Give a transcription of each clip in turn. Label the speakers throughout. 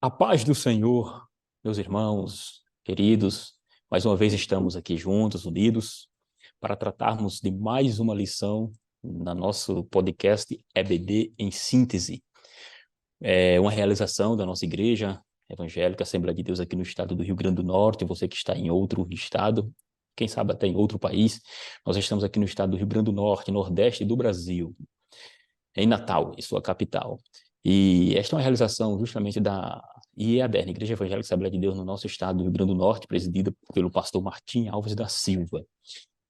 Speaker 1: A paz do Senhor, meus irmãos, queridos, mais uma vez estamos aqui juntos, unidos, para tratarmos de mais uma lição no nosso podcast EBD em Síntese. É uma realização da nossa igreja evangélica Assembleia de Deus aqui no estado do Rio Grande do Norte, você que está em outro estado, quem sabe até em outro país. Nós estamos aqui no estado do Rio Grande do Norte, nordeste do Brasil, em Natal, em sua capital. E esta é uma realização justamente da IEADERN, Igreja Evangélica Assembleia de Deus, no nosso estado do Rio Grande do Norte, presidida pelo pastor Martim Alves da Silva.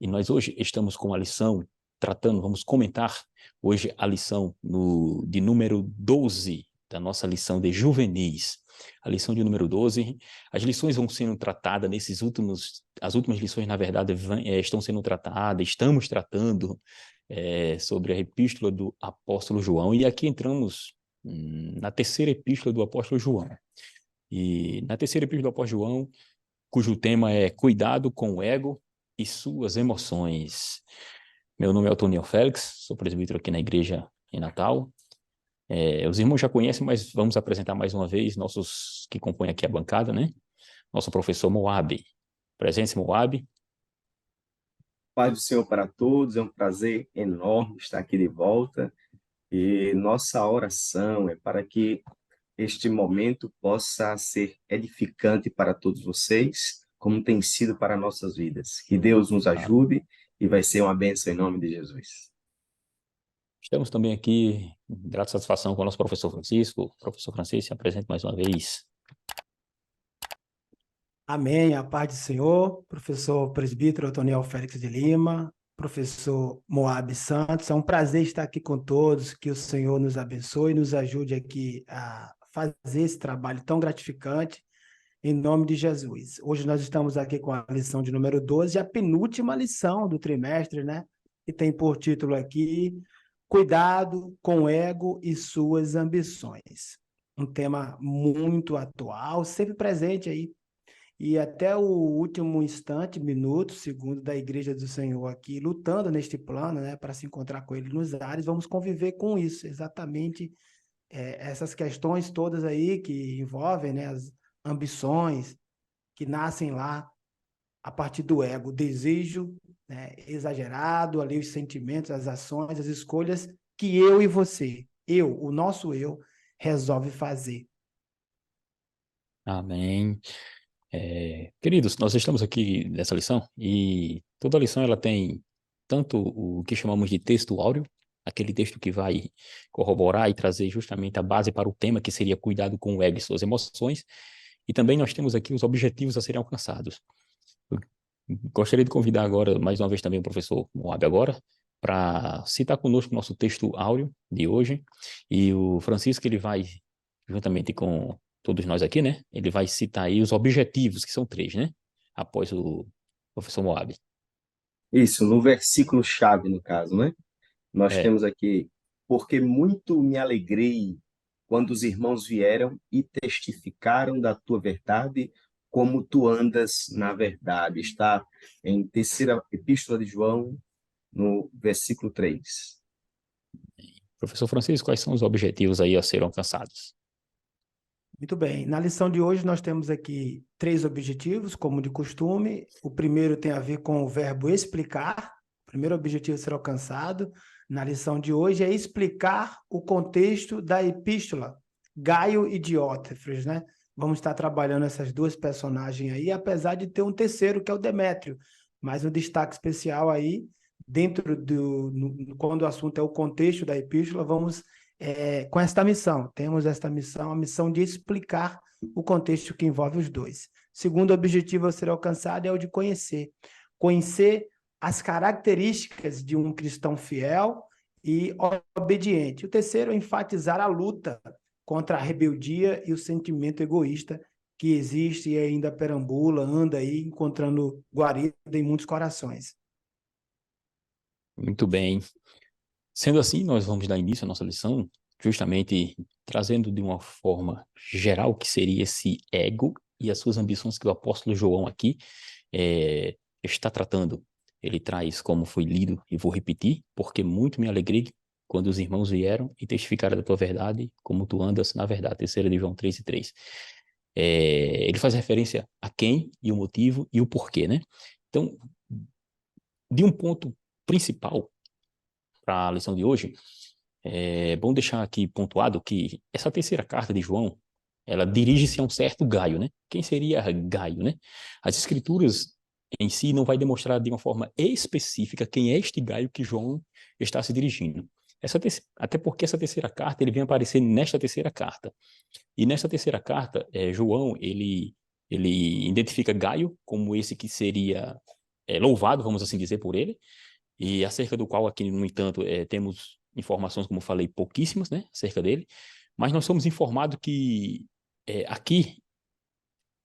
Speaker 1: E nós hoje estamos com a lição vamos comentar hoje a lição de número 12 da nossa lição de juvenis. A lição de número 12, as lições vão sendo tratadas as últimas lições, na verdade, estão sendo tratadas, estamos tratando sobre a epístola do apóstolo João, e aqui entramos na terceira epístola do apóstolo João. E na terceira epístola do apóstolo João, cujo tema é Cuidado com o ego e suas emoções. Meu nome é Otoniel Félix, sou presbítero aqui na igreja em Natal. Os irmãos já conhecem, mas vamos apresentar mais uma vez nossos que compõem aqui a bancada, né? Nosso professor Moab. Presença, Moab.
Speaker 2: Paz do Senhor para todos, é um prazer enorme estar aqui de volta e nossa oração é para que este momento possa ser edificante para todos vocês, como tem sido para nossas vidas. Que Deus nos ajude e vai ser uma bênção em nome de Jesus.
Speaker 1: Estamos também aqui, grata satisfação com o nosso professor Francisco. Professor Francisco, se apresente mais uma vez.
Speaker 3: Amém, a paz do Senhor, professor presbítero Otoniel Félix de Lima, professor Moab Santos, é um prazer estar aqui com todos, que o Senhor nos abençoe e nos ajude aqui a fazer esse trabalho tão gratificante, em nome de Jesus. Hoje nós estamos aqui com a lição de número 12, a penúltima lição do trimestre, né? E tem por título aqui, Cuidado com o ego e suas ambições. Um tema muito atual, sempre presente aí, e até o último instante, minuto, segundo da Igreja do Senhor aqui, lutando neste plano, né, para se encontrar com Ele nos ares, vamos conviver com isso, exatamente essas questões todas aí que envolvem, né, as ambições que nascem lá a partir do ego, o desejo, né, exagerado, ali os sentimentos, as ações, as escolhas que eu e você, o nosso eu, resolve fazer.
Speaker 1: Amém. Queridos, nós estamos aqui nessa lição e toda lição ela tem tanto o que chamamos de texto áureo, aquele texto que vai corroborar e trazer justamente a base para o tema, que seria cuidado com o ego e suas emoções, e também nós temos aqui os objetivos a serem alcançados. Eu gostaria de convidar agora, mais uma vez também o professor Moab agora, para citar conosco o nosso texto áureo de hoje, e o Francisco ele vai, juntamente com todos nós aqui, né? Ele vai citar aí os objetivos, que são 3, né? Após o professor Moab.
Speaker 2: Isso, no versículo-chave, no caso, né? Nós
Speaker 1: É,
Speaker 2: temos aqui, porque muito me alegrei quando os irmãos vieram e testificaram da tua verdade, como tu andas na verdade. Está em terceira epístola de João, no versículo 3.
Speaker 1: professor Francisco, quais são os objetivos aí a serem alcançados?
Speaker 3: Muito bem. Na lição de hoje, nós temos aqui 3 objetivos, como de costume. O primeiro tem a ver com o verbo explicar. O primeiro objetivo a ser alcançado na lição de hoje é explicar o contexto da epístola, Gaio e Diótrefes, né? Vamos estar trabalhando essas 2 personagens aí, apesar de ter um terceiro, que é o Demétrio. Mas um destaque especial aí, quando o assunto é o contexto da epístola, vamos com esta missão. Temos esta missão, a missão de explicar o contexto que envolve os 2. Segundo objetivo a ser alcançado é o de conhecer. Conhecer as características de um cristão fiel e obediente. O terceiro é enfatizar a luta contra a rebeldia e o sentimento egoísta que existe e ainda perambula, anda aí encontrando guarida em muitos corações.
Speaker 1: Muito bem. Sendo assim, nós vamos dar início à nossa lição, justamente trazendo de uma forma geral o que seria esse ego e as suas ambições que o apóstolo João aqui está tratando. Ele traz, como foi lido, e vou repetir, porque muito me alegrei quando os irmãos vieram e testificaram da tua verdade, como tu andas na verdade. 3 de João 3:3. Ele faz referência a quem e o motivo e o porquê, né? Então, de um ponto principal para a lição de hoje, é bom deixar aqui pontuado que essa terceira carta de João, ela dirige-se a um certo Gaio, né? Quem seria Gaio, né? As escrituras em si não vai demonstrar de uma forma específica quem é este Gaio que João está se dirigindo. Até porque essa terceira carta, ele vem aparecer nesta terceira carta. E nessa terceira carta, João, ele identifica Gaio como esse que seria louvado, vamos assim dizer, por ele, e acerca do qual aqui, no entanto, temos informações, como falei, pouquíssimas, né, acerca dele, mas nós somos informados que aqui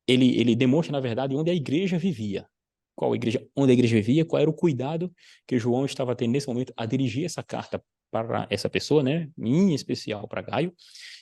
Speaker 1: ele demonstra, na verdade, onde a igreja vivia. Onde a igreja vivia, qual era o cuidado que João estava tendo nesse momento a dirigir essa carta para essa pessoa, né, em especial para Gaio,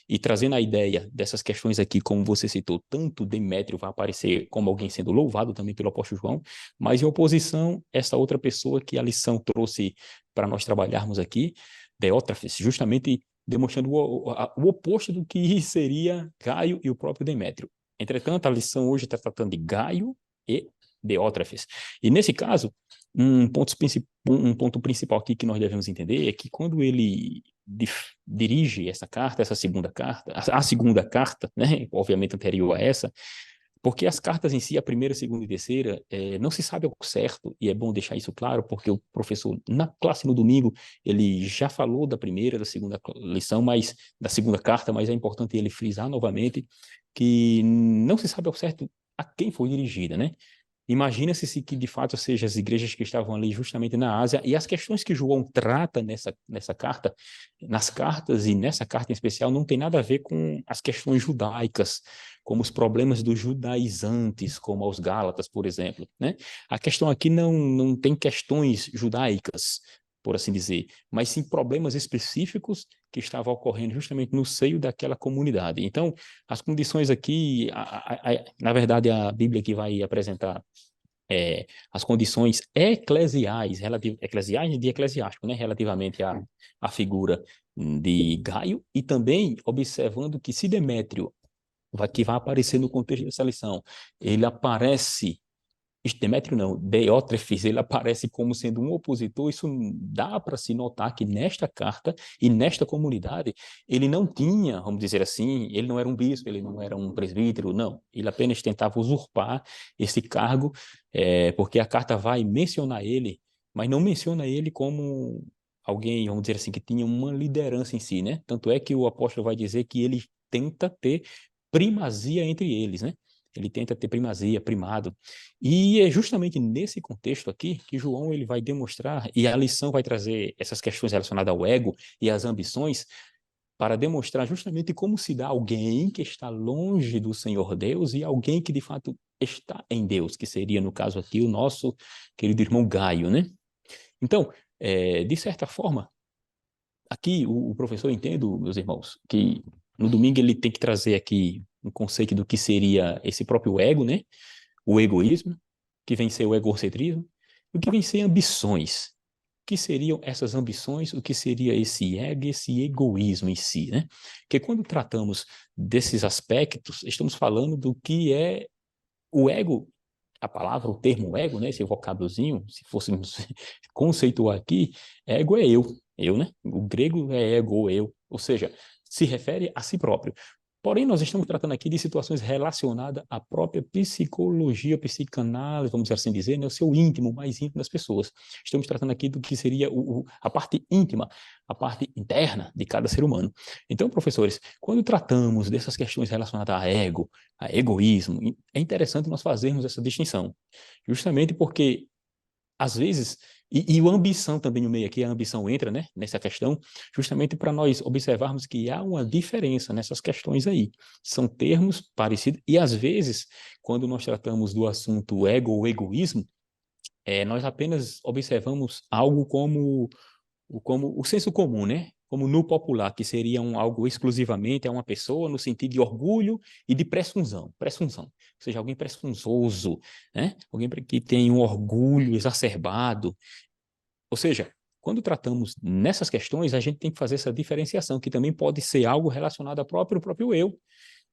Speaker 1: e trazendo a ideia dessas questões aqui, como você citou, tanto Demétrio vai aparecer como alguém sendo louvado também pelo apóstolo João, mas em oposição, essa outra pessoa que a lição trouxe para nós trabalharmos aqui, Diótrefes, justamente demonstrando o oposto do que seria Gaio e o próprio Demétrio. Entretanto, a lição hoje está tratando de Gaio e Diótrefes. E nesse caso, um ponto principal aqui que nós devemos entender é que quando ele dirige essa carta, essa segunda carta, a segunda carta, né, obviamente anterior a essa, porque as cartas em si, a primeira, segunda e terceira, não se sabe ao certo, e é bom deixar isso claro, porque o professor, na classe no domingo, ele já falou da primeira, da segunda lição, mas da segunda carta, mas é importante ele frisar novamente que não se sabe ao certo a quem foi dirigida, né? Imagina-se que de fato seja as igrejas que estavam ali justamente na Ásia, e as questões que João trata nessa carta, nas cartas e nessa carta em especial, não tem nada a ver com as questões judaicas, como os problemas dos judaizantes, como aos Gálatas, por exemplo, né? A questão aqui não tem questões judaicas, por assim dizer, mas sim problemas específicos que estavam ocorrendo justamente no seio daquela comunidade. Então, as condições aqui, na verdade, a Bíblia que vai apresentar as condições eclesiais de eclesiástico, né, relativamente à figura de Gaio, e também observando que se Demétrio, que vai aparecer no contexto dessa lição, ele aparece Demétrio não, Diótrefes, ele aparece como sendo um opositor. Isso dá para se notar que nesta carta e nesta comunidade, ele não tinha, vamos dizer assim, ele não era um bispo, ele não era um presbítero, não. Ele apenas tentava usurpar esse cargo, porque a carta vai mencionar ele, mas não menciona ele como alguém, vamos dizer assim, que tinha uma liderança em si, né? Tanto é que o apóstolo vai dizer que ele tenta ter primazia entre eles, né? Ele tenta ter primazia, primado. E é justamente nesse contexto aqui que João ele vai demonstrar, e a lição vai trazer essas questões relacionadas ao ego e às ambições, para demonstrar justamente como se dá alguém que está longe do Senhor Deus e alguém que de fato está em Deus, que seria, no caso aqui, o nosso querido irmão Gaio, né? Então, de certa forma, aqui o professor entende, meus irmãos, que no domingo ele tem que trazer aqui um conceito do que seria esse próprio ego, né? O egoísmo, que vem ser o egocentrismo, e o que vem ser ambições. O que seriam essas ambições, o que seria esse ego, esse egoísmo em si, né? Porque quando tratamos desses aspectos, estamos falando do que é o ego, a palavra, o termo ego, né? Esse vocábulozinho, se fôssemos conceituar aqui, ego é eu, né? O grego é ego, eu, ou seja, se refere a si próprio. Porém, nós estamos tratando aqui de situações relacionadas à própria psicologia, psicanálise, vamos assim dizer, né? O seu íntimo, mais íntimo das pessoas. Estamos tratando aqui do que seria a parte íntima, a parte interna de cada ser humano. Então, professores, quando tratamos dessas questões relacionadas a ego, a egoísmo, é interessante nós fazermos essa distinção, justamente porque às vezes, e a ambição também no meio aqui, a ambição entra, né, nessa questão, justamente para nós observarmos que há uma diferença nessas questões aí. São termos parecidos, e às vezes, quando nós tratamos do assunto ego ou egoísmo, nós apenas observamos algo como o senso comum, né? Como no popular, que seria algo exclusivamente a uma pessoa no sentido de orgulho e de presunção. Ou seja, alguém presunçoso, né? Alguém que tem um orgulho exacerbado. Ou seja, quando tratamos nessas questões, a gente tem que fazer essa diferenciação, que também pode ser algo relacionado ao próprio eu.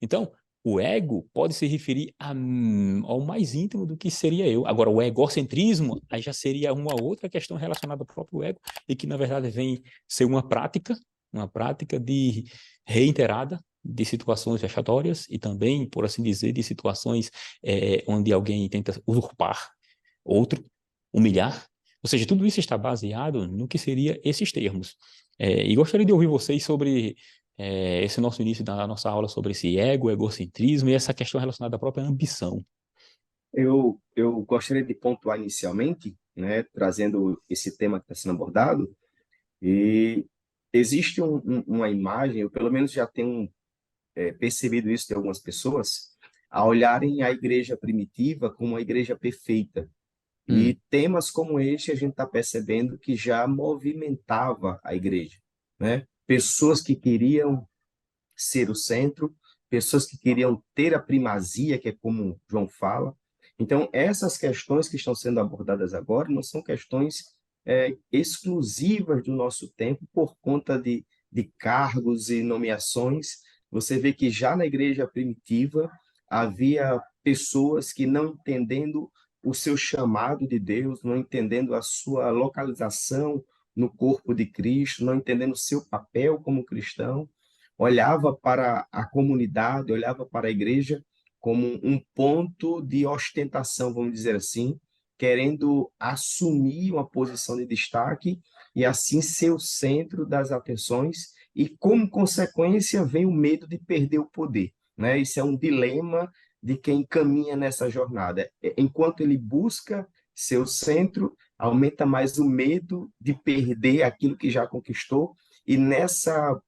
Speaker 1: Então, o ego pode se referir ao mais íntimo do que seria eu. Agora, o egocentrismo aí já seria uma outra questão relacionada ao próprio ego, e que, na verdade, vem ser uma prática de reiterada de situações vexatórias e também, por assim dizer, de situações onde alguém tenta usurpar outro, humilhar. Ou seja, tudo isso está baseado no que seria esses termos. E gostaria de ouvir vocês sobre esse nosso início da nossa aula sobre esse ego, egocentrismo e essa questão relacionada à própria ambição.
Speaker 2: Eu gostaria de pontuar inicialmente, né, trazendo esse tema que está sendo abordado, e existe uma imagem, eu pelo menos já tenho percebido isso de algumas pessoas, a olharem a igreja primitiva como uma igreja perfeita. E temas como este a gente está percebendo que já movimentava a igreja, né? Pessoas que queriam ser o centro, pessoas que queriam ter a primazia, que é como João fala. Então, essas questões que estão sendo abordadas agora não são questões exclusivas do nosso tempo por conta de cargos e nomeações. Você vê que já na igreja primitiva havia pessoas que, não entendendo o seu chamado de Deus, não entendendo a sua localização no corpo de Cristo, não entendendo o seu papel como cristão, olhava para a comunidade, olhava para a igreja como um ponto de ostentação, vamos dizer assim, querendo assumir uma posição de destaque e assim ser o centro das atenções, e como consequência vem o medo de perder o poder, né? Isso é um dilema de quem caminha nessa jornada. Enquanto ele busca ser o centro, aumenta mais o medo de perder aquilo que já conquistou, e nessa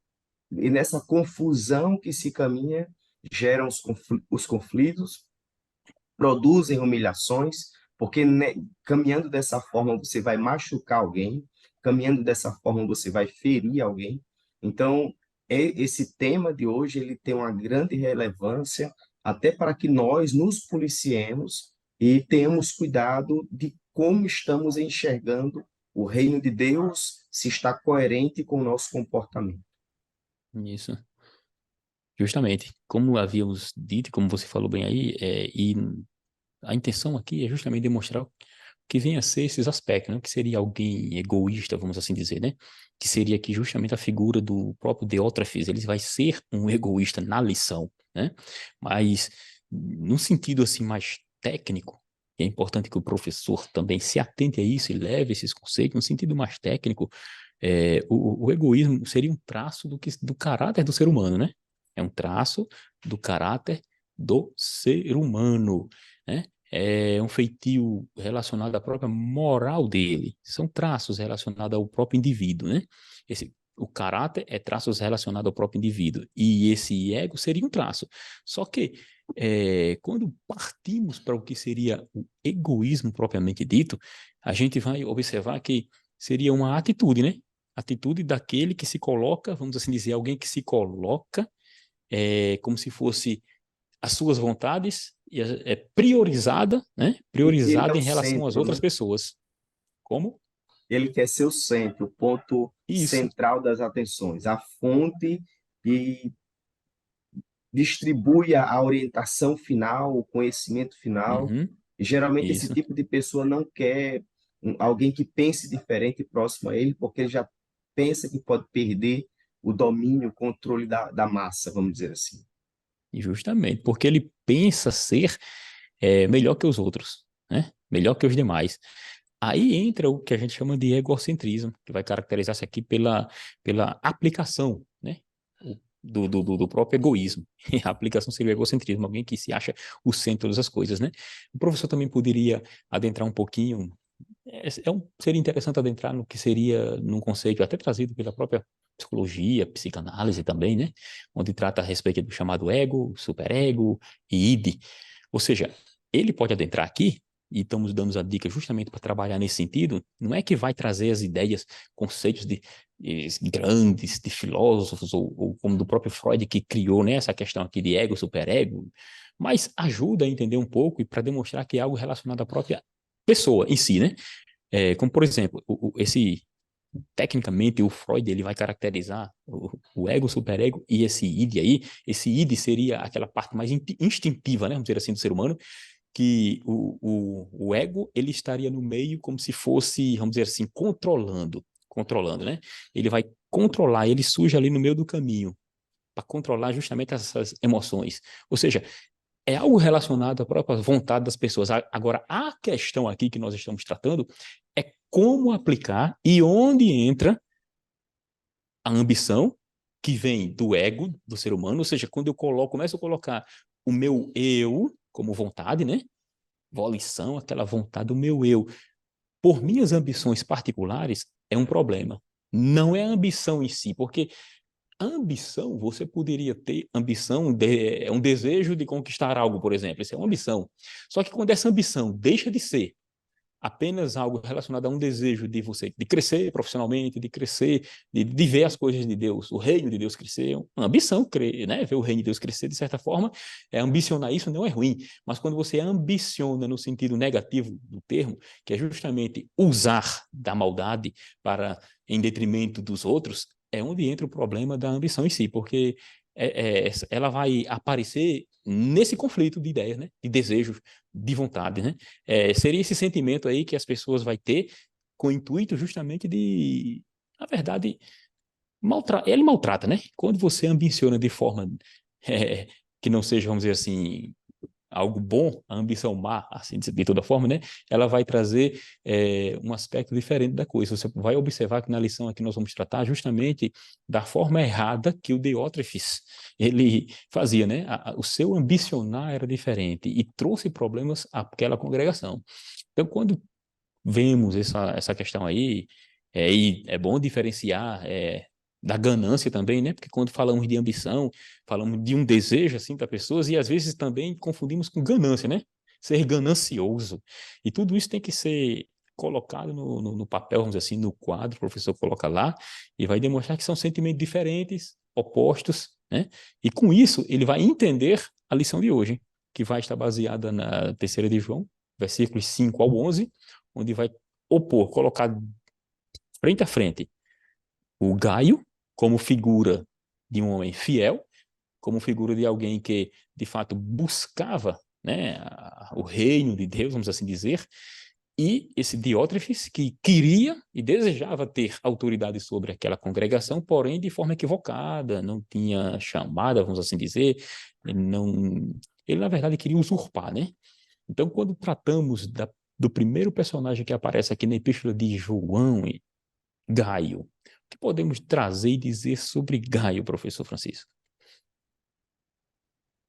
Speaker 2: confusão que se caminha, geram os conflitos, produzem humilhações, porque caminhando dessa forma você vai machucar alguém, caminhando dessa forma você vai ferir alguém. Então, esse tema de hoje ele tem uma grande relevância, até para que nós nos policiemos e tenhamos cuidado de como estamos enxergando o reino de Deus, se está coerente com o nosso comportamento.
Speaker 1: Isso. Justamente. Como havíamos dito, como você falou bem aí, e a intenção aqui é justamente demonstrar que venha a ser esses aspectos, né? Que seria alguém egoísta, vamos assim dizer, né? Que seria aqui justamente a figura do próprio Diótrefes. Ele vai ser um egoísta na lição, né? Mas num sentido assim mais técnico, é importante que o professor também se atente a isso e leve esses conceitos no sentido mais técnico. O egoísmo seria um traço do caráter do ser humano, né? É um traço do caráter do ser humano, né? É um feitio relacionado à própria moral dele. São traços relacionados ao próprio indivíduo, né? O caráter é traços relacionados ao próprio indivíduo. E esse ego seria um traço. Só que quando partimos para o que seria o egoísmo propriamente dito, a gente vai observar que seria uma atitude, né? Atitude daquele que se coloca, vamos assim dizer, alguém que se coloca como se fosse as suas vontades priorizada, né?
Speaker 2: E ele é
Speaker 1: Priorizada
Speaker 2: o
Speaker 1: em relação às
Speaker 2: centro,
Speaker 1: outras
Speaker 2: né?
Speaker 1: pessoas. Como?
Speaker 2: Ele quer ser o centro, o ponto
Speaker 1: Isso.
Speaker 2: central das atenções, a fonte que distribui a orientação final, o conhecimento final.
Speaker 1: Uhum.
Speaker 2: E geralmente esse
Speaker 1: Isso.
Speaker 2: tipo de pessoa não quer alguém que pense diferente próximo a ele, porque ele já pensa que pode perder o domínio, o controle da massa, vamos dizer assim.
Speaker 1: E justamente, porque ele pensa ser melhor que os outros, né? Melhor que os demais. Aí entra o que a gente chama de egocentrismo, que vai caracterizar-se aqui pela aplicação, né? Do próprio egoísmo. A aplicação seria o egocentrismo, alguém que se acha o centro das coisas, né? O professor também poderia adentrar um pouquinho. Seria interessante adentrar no que seria num conceito até trazido pela própria psicologia, psicanálise também, né? Onde trata a respeito do chamado ego, superego e id. Ou seja, ele pode adentrar aqui, e estamos dando a dica justamente para trabalhar nesse sentido, não é que vai trazer as ideias, conceitos grandes de filósofos, ou como do próprio Freud, que criou, né, essa questão aqui de ego, superego, mas ajuda a entender um pouco e para demonstrar que é algo relacionado à própria pessoa em si, né? Como, por exemplo, tecnicamente, o Freud ele vai caracterizar o ego, o superego e esse id aí. Esse id seria aquela parte mais instintiva, né, vamos dizer assim, do ser humano, que o ego ele estaria no meio como se fosse, vamos dizer assim, controlando, né? Ele vai controlar, ele surge ali no meio do caminho para controlar justamente essas emoções. Ou seja, é algo relacionado à própria vontade das pessoas. Agora, a questão aqui que nós estamos tratando é como aplicar e onde entra a ambição que vem do ego do ser humano, ou seja, quando eu começo a colocar o meu eu como vontade, né? Volição, aquela vontade do meu eu, por minhas ambições particulares, é um problema. Não é a ambição em si, porque a ambição, você poderia ter ambição, é um desejo de conquistar algo, por exemplo, isso é uma ambição. Só que quando essa ambição deixa de ser apenas algo relacionado a um desejo de você, de crescer profissionalmente, de crescer, de ver as coisas de Deus, o reino de Deus crescer, uma ambição, né? Ver o reino de Deus crescer, de certa forma, ambicionar isso não é ruim, mas quando você ambiciona no sentido negativo do termo, que é justamente usar da maldade para em detrimento dos outros, é onde entra o problema da ambição em si, porque ela vai aparecer nesse conflito de ideias, né? De desejos, de vontade, né? Seria esse sentimento aí que as pessoas vão ter com o intuito justamente de, na verdade, ele maltrata, né? Quando você ambiciona de forma que não seja, vamos dizer assim, algo bom, a ambição má, assim, de toda forma, né? Ela vai trazer um aspecto diferente da coisa. Você vai observar que na lição aqui nós vamos tratar justamente da forma errada que o Diótrefes, ele fazia, né? O seu ambicionar era diferente e trouxe problemas àquela congregação. Então, quando vemos essa questão aí, e é bom diferenciar da ganância também, né? Porque quando falamos de ambição, falamos de um desejo, assim, para pessoas, e às vezes também confundimos com ganância, né? Ser ganancioso. E tudo isso tem que ser colocado no papel, vamos dizer assim, no quadro, o professor coloca lá, e vai demonstrar que são sentimentos diferentes, opostos, né? E com isso, ele vai entender a lição de hoje, que vai estar baseada na terceira de João, versículos 5 ao 11, onde vai colocar frente a frente o Gaio como figura de um homem fiel, como figura de alguém que, de fato, buscava, né, o reino de Deus, vamos assim dizer, e esse Diótrefes que queria e desejava ter autoridade sobre aquela congregação, porém de forma equivocada, não tinha chamada, vamos assim dizer, ele na verdade queria usurpar, né? Então, quando tratamos do primeiro personagem que aparece aqui na Epístola de João, Gaio, o que podemos trazer e dizer sobre Gaio, professor Francisco?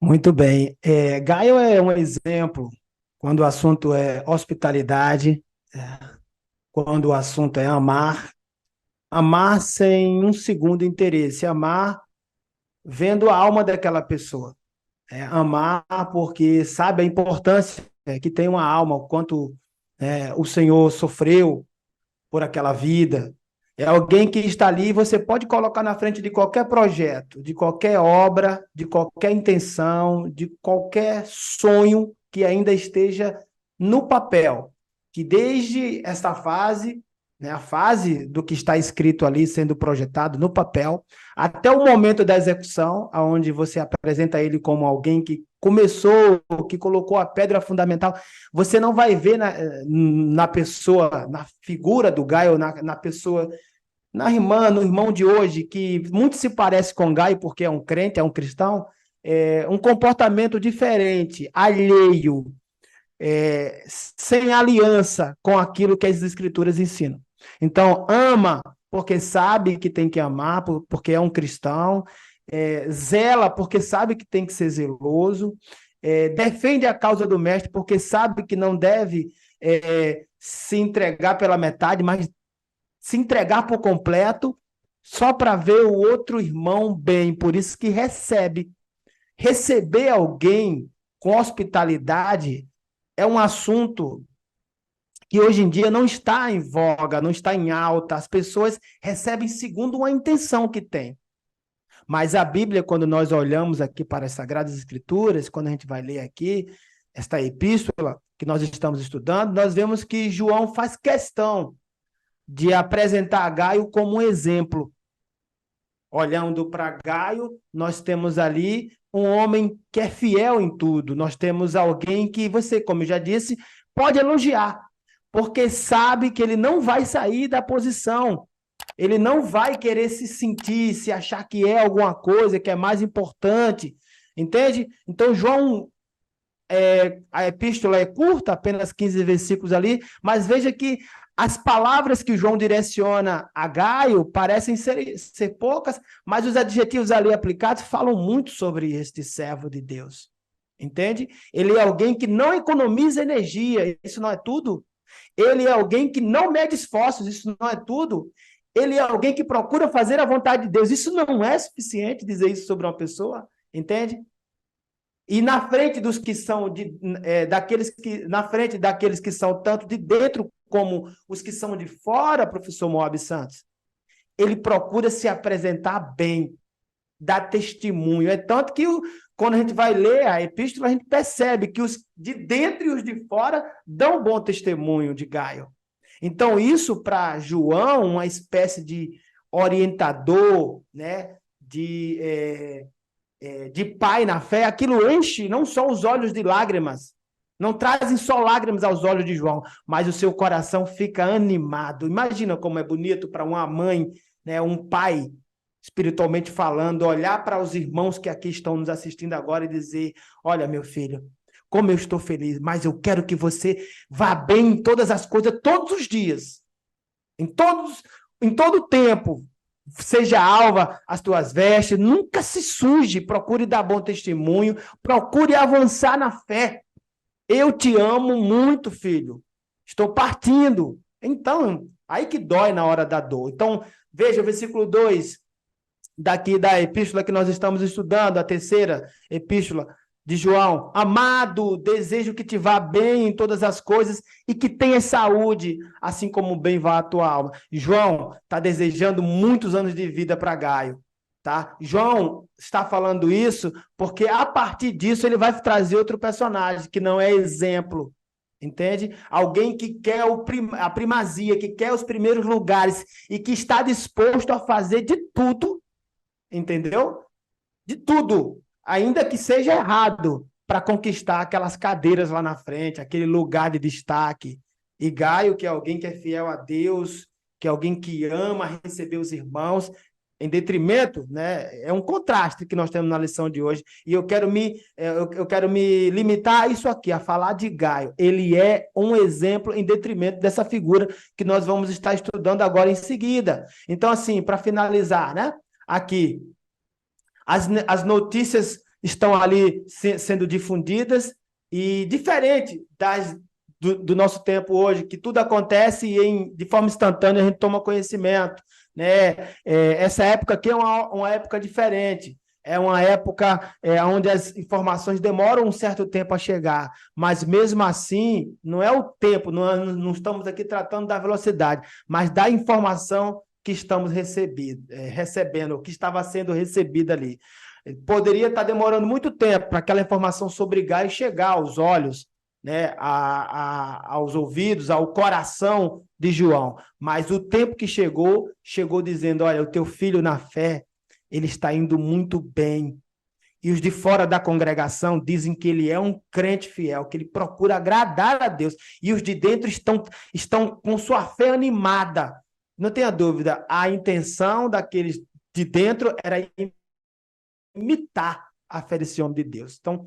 Speaker 3: Muito bem. Gaio é um exemplo quando o assunto é hospitalidade, quando o assunto é amar sem um segundo interesse, amar vendo a alma daquela pessoa. Amar porque sabe a importância que tem uma alma, o quanto o Senhor sofreu por aquela vida. É alguém que está ali, você pode colocar na frente de qualquer projeto, de qualquer obra, de qualquer intenção, de qualquer sonho que ainda esteja no papel. Que desde esta fase, né, a fase do que está escrito ali sendo projetado no papel, até o momento da execução, onde você apresenta ele como alguém que começou, que colocou a pedra fundamental, você não vai ver na pessoa, na figura do Gaio, na pessoa, na irmã, no irmão de hoje, que muito se parece com Gaio, porque é um crente, é um cristão, um comportamento diferente, alheio, sem aliança com aquilo que as escrituras ensinam. Então, ama porque sabe que tem que amar, porque é um cristão, zela porque sabe que tem que ser zeloso, defende a causa do mestre porque sabe que não deve se entregar pela metade, mas se entregar por completo só para ver o outro irmão bem. Por isso que receber alguém com hospitalidade é um assunto que hoje em dia não está em voga, não está em alta. As pessoas recebem segundo uma intenção que tem. Mas a Bíblia, quando nós olhamos aqui para as Sagradas Escrituras, quando a gente vai ler aqui esta epístola que nós estamos estudando, nós vemos que João faz questão de apresentar Gaio como um exemplo. Olhando para Gaio, nós temos ali um homem que é fiel em tudo. Nós temos alguém que você, como eu já disse, pode elogiar, porque sabe que ele não vai sair da posição. Ele não vai querer se sentir, se achar que é alguma coisa, que é mais importante. Entende? Então, João, a epístola é curta, apenas 15 versículos ali, mas veja que as palavras que João direciona a Gaio parecem ser poucas, mas os adjetivos ali aplicados falam muito sobre este servo de Deus. Entende? Ele é alguém que não economiza energia, isso não é tudo. Ele é alguém que não mede esforços, isso não é tudo. Ele é alguém que procura fazer a vontade de Deus, isso não é suficiente dizer isso sobre uma pessoa, entende? E na frente dos que são na frente daqueles que são tanto de dentro como os que são de fora, professor Moab Santos, ele procura se apresentar bem, dar testemunho. É tanto que quando a gente vai ler a epístola, a gente percebe que os de dentro e os de fora dão bom testemunho de Gaio. Então, isso para João, uma espécie de orientador, né, de pai na fé, aquilo enche não só os olhos de lágrimas, não trazem só lágrimas aos olhos de João, mas o seu coração fica animado. Imagina como é bonito para uma mãe, né, um pai, espiritualmente falando, olhar para os irmãos que aqui estão nos assistindo agora e dizer: olha, meu filho, como eu estou feliz, mas eu quero que você vá bem em todas as coisas, todos os dias, em todo o tempo. Seja alva as tuas vestes, nunca se suje, procure dar bom testemunho, procure avançar na fé. Eu te amo muito, filho. Estou partindo. Então, aí que dói na hora da dor. Então, veja o versículo 2 daqui da epístola que nós estamos estudando, a terceira epístola de João. Amado, desejo que te vá bem em todas as coisas e que tenha saúde, assim como bem vá a tua alma. João está desejando muitos anos de vida para Gaio. Tá? João está falando isso porque a partir disso ele vai trazer outro personagem que não é exemplo, entende? Alguém que quer a primazia, que quer os primeiros lugares e que está disposto a fazer de tudo, entendeu? De tudo, ainda que seja errado, para conquistar aquelas cadeiras lá na frente, aquele lugar de destaque. E Gaio, que é alguém que é fiel a Deus, que é alguém que ama receber os irmãos, em detrimento, né? É um contraste que nós temos na lição de hoje. E eu quero me limitar a isso aqui, a falar de Gaio. Ele é um exemplo em detrimento dessa figura que nós vamos estar estudando agora em seguida. Então, assim, para finalizar, né? Aqui, as notícias estão ali sendo difundidas e diferente do nosso tempo hoje, que tudo acontece e de forma instantânea a gente toma conhecimento, né? Essa época aqui é uma época diferente, é uma época onde as informações demoram um certo tempo a chegar, mas mesmo assim, não é o tempo, não estamos aqui tratando da velocidade, mas da informação que estamos recebendo, que estava sendo recebida ali. Poderia estar demorando muito tempo para aquela informação sobre Gaio chegar aos olhos, né, aos ouvidos, ao coração de João. Mas o tempo que chegou dizendo: olha, o teu filho na fé, ele está indo muito bem. E os de fora da congregação dizem que ele é um crente fiel, que ele procura agradar a Deus. E os de dentro estão com sua fé animada. Não tenha dúvida, a intenção daqueles de dentro era imitar a fé desse homem de Deus. Então,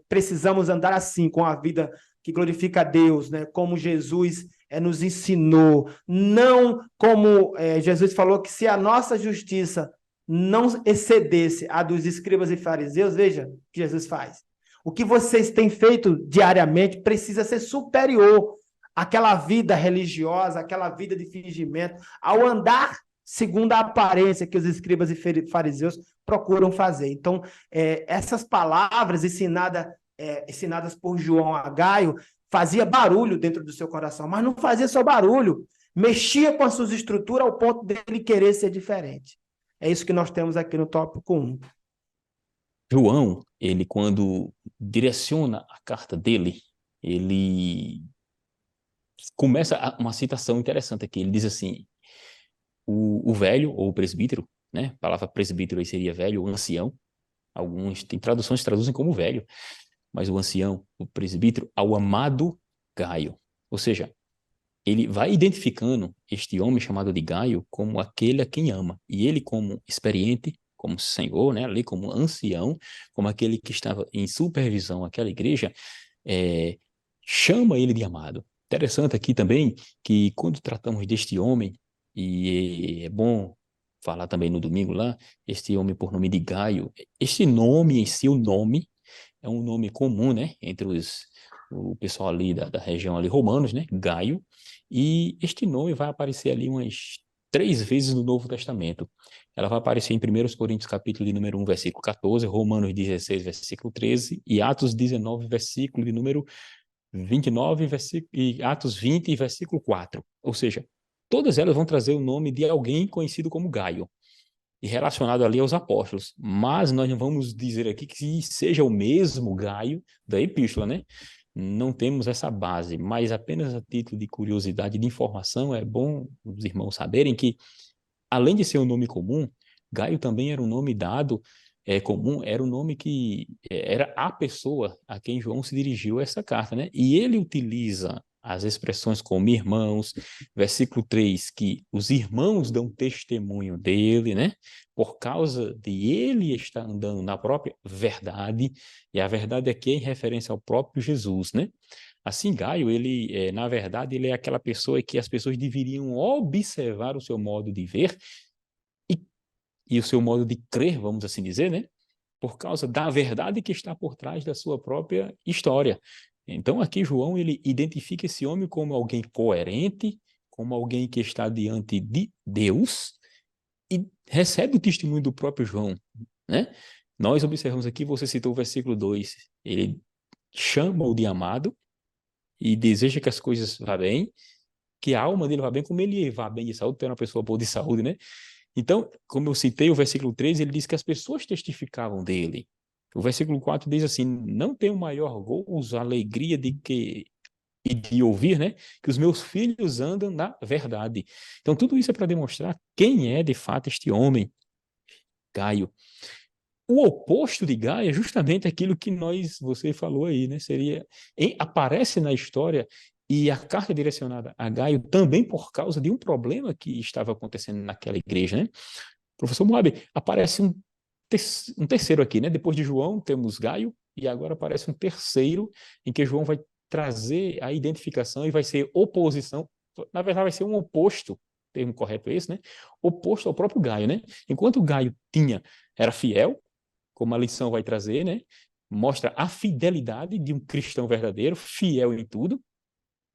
Speaker 3: precisamos andar assim, com a vida que glorifica a Deus, né? Como Jesus nos ensinou. Não como Jesus falou que se a nossa justiça não excedesse a dos escribas e fariseus, veja o que Jesus faz. O que vocês têm feito diariamente precisa ser superior àquela vida religiosa, àquela vida de fingimento, ao andar segundo a aparência que os escribas e fariseus procuram fazer. Então, essas palavras ensinadas por João a Gaio fazia barulho dentro do seu coração, mas não fazia só barulho, mexia com as suas estruturas ao ponto dele querer ser diferente. É isso que nós temos aqui no tópico 1.
Speaker 1: João, ele quando direciona a carta dele, ele começa uma citação interessante aqui. Ele diz assim, o velho, ou o presbítero, né? A palavra presbítero aí seria velho, ou ancião. Alguns, tem traduções que traduzem como velho, mas o ancião, o presbítero, ao amado Gaio. Ou seja, ele vai identificando este homem chamado de Gaio como aquele a quem ama. E ele, como experiente, como senhor, né, ali como ancião, como aquele que estava em supervisão àquela igreja, é, chama ele de amado. Interessante aqui também que quando tratamos deste homem, e é bom falar também no domingo lá, este homem por nome de Gaio, este nome em si, o nome, é um nome comum, né, entre o pessoal ali da região ali, romanos, né, Gaio, e este nome vai aparecer ali umas 3 vezes no Novo Testamento. Ela vai aparecer em 1 Coríntios capítulo de número 1, versículo 14, Romanos 16, versículo 13, e Atos 19, versículo de número 29, e Atos 20, versículo 4. Ou seja, todas elas vão trazer o nome de alguém conhecido como Gaio e relacionado ali aos apóstolos. Mas nós não vamos dizer aqui que seja o mesmo Gaio da epístola, né? Não temos essa base, mas apenas a título de curiosidade, de informação, é bom os irmãos saberem que, além de ser um nome comum, Gaio também era um nome dado, comum, era um nome que era a pessoa a quem João se dirigiu essa carta, né? E ele utiliza as expressões como irmãos, versículo 3, que os irmãos dão testemunho dele, né? Por causa de ele estar andando na própria verdade, e a verdade aqui é em referência ao próprio Jesus, né? Assim, Gaio, ele, na verdade, ele é aquela pessoa que as pessoas deveriam observar o seu modo de ver e, e o seu modo de crer, vamos assim dizer, né? Por causa da verdade que está por trás da sua própria história. Então, aqui João, ele identifica esse homem como alguém coerente, como alguém que está diante de Deus e recebe o testemunho do próprio João, né? Nós observamos aqui, você citou o versículo 2, ele chama-o de amado e deseja que as coisas vá bem, que a alma dele vá bem, como ele vá bem de saúde, tem uma pessoa boa de saúde, né? Então, como eu citei o versículo 3, ele diz que as pessoas testificavam dele. O versículo 4 diz assim, não tenho maior gozo, alegria e de ouvir, né, que os meus filhos andam na verdade. Então, tudo isso é para demonstrar quem é, de fato, este homem, Gaio. O oposto de Gaio é justamente aquilo que você falou aí, né? Aparece na história e a carta é direcionada a Gaio também por causa de um problema que estava acontecendo naquela igreja, né? Professor Moab, aparece um terceiro aqui, né? Depois de João, temos Gaio, e agora aparece um terceiro, em que João vai trazer a identificação e vai ser oposição. Na verdade, vai ser um oposto, o termo correto é esse, né? Oposto ao próprio Gaio, né? Enquanto o Gaio era fiel, como a lição vai trazer, né? Mostra a fidelidade de um cristão verdadeiro, fiel em tudo,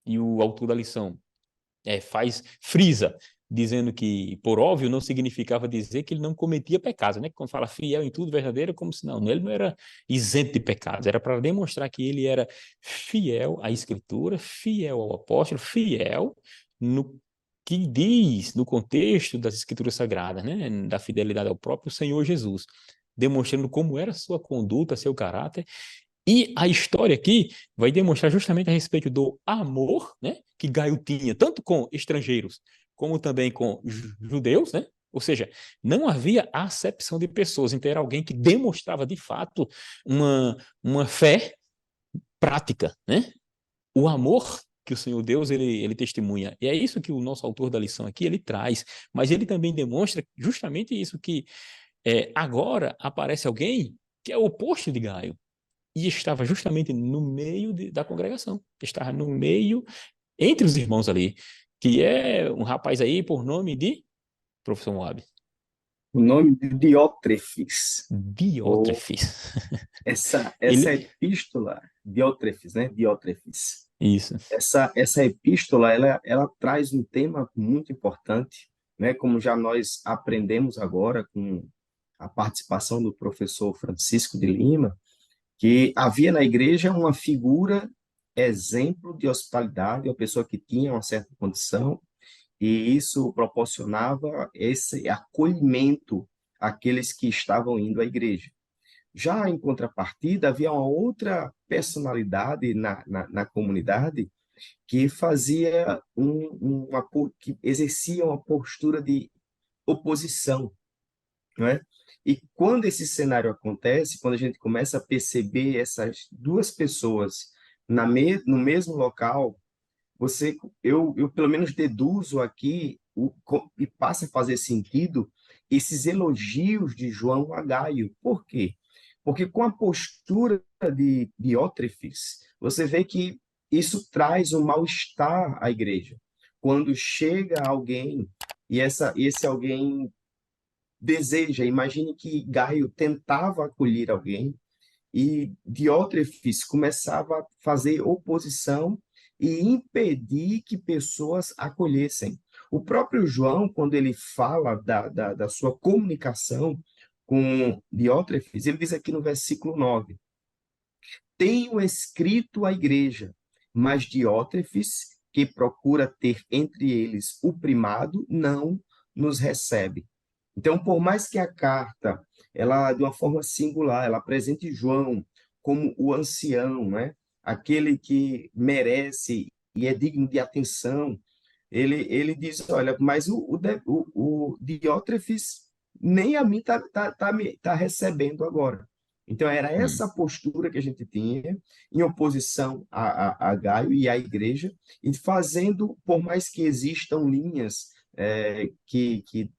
Speaker 1: e o autor da lição frisa, dizendo que, por óbvio, não significava dizer que ele não cometia pecados, né? Quando fala fiel em tudo, verdadeiro, como se não, ele não era isento de pecados, era para demonstrar que ele era fiel à Escritura, fiel ao apóstolo, fiel no que diz, no contexto das Escrituras Sagradas, né? Da fidelidade ao próprio Senhor Jesus, demonstrando como era a sua conduta, seu caráter. E a história aqui vai demonstrar justamente a respeito do amor, né, que Gaio tinha, tanto com estrangeiros, como também com judeus, né? Ou seja, não havia acepção de pessoas, então era alguém que demonstrava de fato uma fé prática, né? O amor que o Senhor Deus ele testemunha. E é isso que o nosso autor da lição aqui ele traz, mas ele também demonstra justamente isso que agora aparece alguém que é o oposto de Gaio e estava justamente no meio da congregação, estava no meio, entre os irmãos ali, que é um rapaz aí por nome de professor Moab.
Speaker 2: O nome de Diótrefes, ou
Speaker 1: Diótrefes.
Speaker 2: essa
Speaker 1: Ele,
Speaker 2: epístola, Diótrefes, né? Diótrefes.
Speaker 1: isso.
Speaker 2: Essa epístola, ela traz um tema muito importante, né? Como já nós aprendemos agora com a participação do professor Francisco de Lima, que havia na igreja uma figura exemplo de hospitalidade, uma pessoa que tinha uma certa condição, e isso proporcionava esse acolhimento àqueles que estavam indo à igreja. Já em contrapartida, havia uma outra personalidade na comunidade, que fazia que exercia uma postura de oposição, não é? E quando esse cenário acontece, quando a gente começa a perceber essas duas pessoas no mesmo local, eu pelo menos deduzo aqui e passa a fazer sentido esses elogios de João a Gaio. Por quê? Porque com a postura de Diótrefes, você vê que isso traz um mal-estar à igreja. Quando chega alguém esse alguém deseja, imagine que Gaio tentava acolher alguém, e Diótrefes começava a fazer oposição e impedir que pessoas acolhessem. O próprio João, quando ele fala da sua comunicação com Diótrefes, ele diz aqui no versículo 9: tenho escrito à igreja, mas Diótrefes, que procura ter entre eles o primado, não nos recebe. Então, por mais que a carta, ela de uma forma singular, ela apresente João como o ancião, né? Aquele que merece e é digno de atenção, ele diz, olha, mas o Diótrefes nem a mim tá recebendo agora. Então, era
Speaker 1: Hum.
Speaker 2: essa postura que a gente tinha em oposição a Gaio e à igreja, e fazendo, por mais que existam linhas que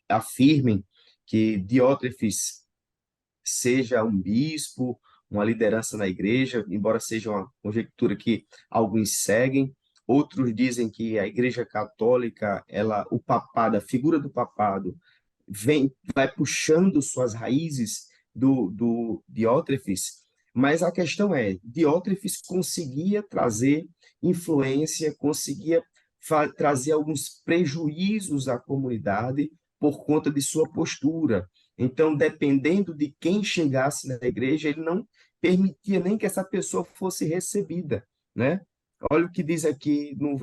Speaker 2: afirmem que Diótrefes seja um bispo, uma liderança na igreja, embora seja uma conjectura que alguns seguem. Outros dizem que a Igreja Católica, o papado, a figura do papado, vai puxando suas raízes do Diótrefes, mas a questão é, Diótrefes conseguia trazer influência, conseguia trazer alguns prejuízos à comunidade por conta de sua postura. Então, dependendo de quem chegasse na igreja, ele não permitia nem que essa pessoa fosse recebida, né? Olha o que diz aqui no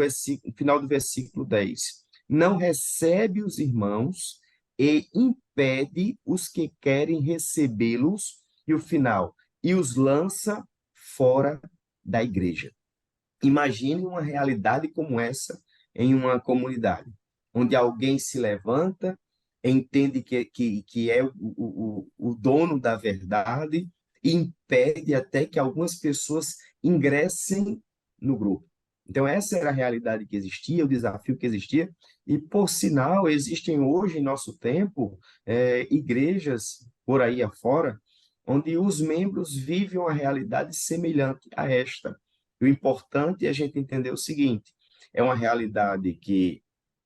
Speaker 2: final do versículo 10. Não recebe os irmãos e impede os que querem recebê-los, e o final, e os lança fora da igreja. Imagine uma realidade como essa em uma comunidade, onde alguém se levanta, entende que é o dono da verdade e impede até que algumas pessoas ingressem no grupo. Então, essa era a realidade que existia, o desafio que existia, e, por sinal, existem hoje, em nosso tempo, igrejas por aí afora, onde os membros vivem uma realidade semelhante a esta. O importante é a gente entender o seguinte: é uma realidade que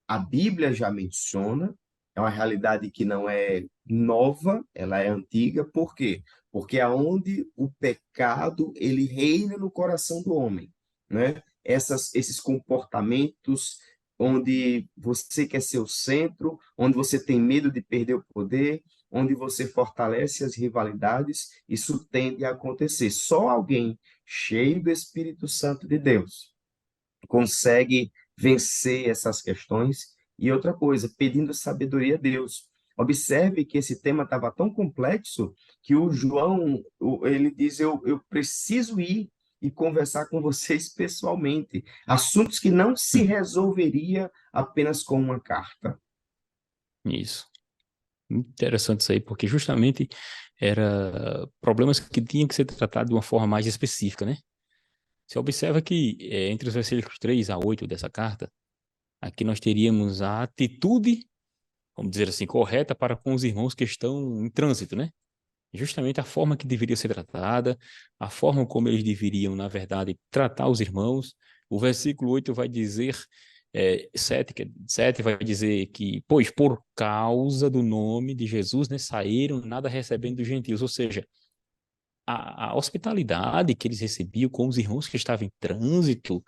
Speaker 2: a Bíblia já menciona, é uma realidade que não é nova, ela é antiga. Por quê? Porque é onde o pecado ele reina no coração do homem, né? Esses comportamentos onde você quer ser o centro, onde você tem medo de perder o poder, onde você fortalece as rivalidades, isso tende a acontecer. Só alguém cheio do Espírito Santo de Deus consegue vencer essas questões. E outra coisa, pedindo sabedoria a Deus. Observe que esse tema estava tão complexo que o João, ele diz, eu preciso ir e conversar com vocês pessoalmente. Assuntos que não se resolveria apenas com uma carta.
Speaker 1: Isso. Interessante isso aí, porque justamente era problemas que tinham que ser tratados de uma forma mais específica, né? Você observa que entre os versículos 3 a 8 dessa carta, aqui nós teríamos a atitude, vamos dizer assim, correta para com os irmãos que estão em trânsito, né? Justamente a forma que deveria ser tratada, a forma como eles deveriam, na verdade, tratar os irmãos. O versículo 8 vai dizer, 7 vai dizer que, pois por causa do nome de Jesus, né, saíram nada recebendo dos gentios, ou seja, a hospitalidade que eles recebiam com os irmãos que estavam em trânsito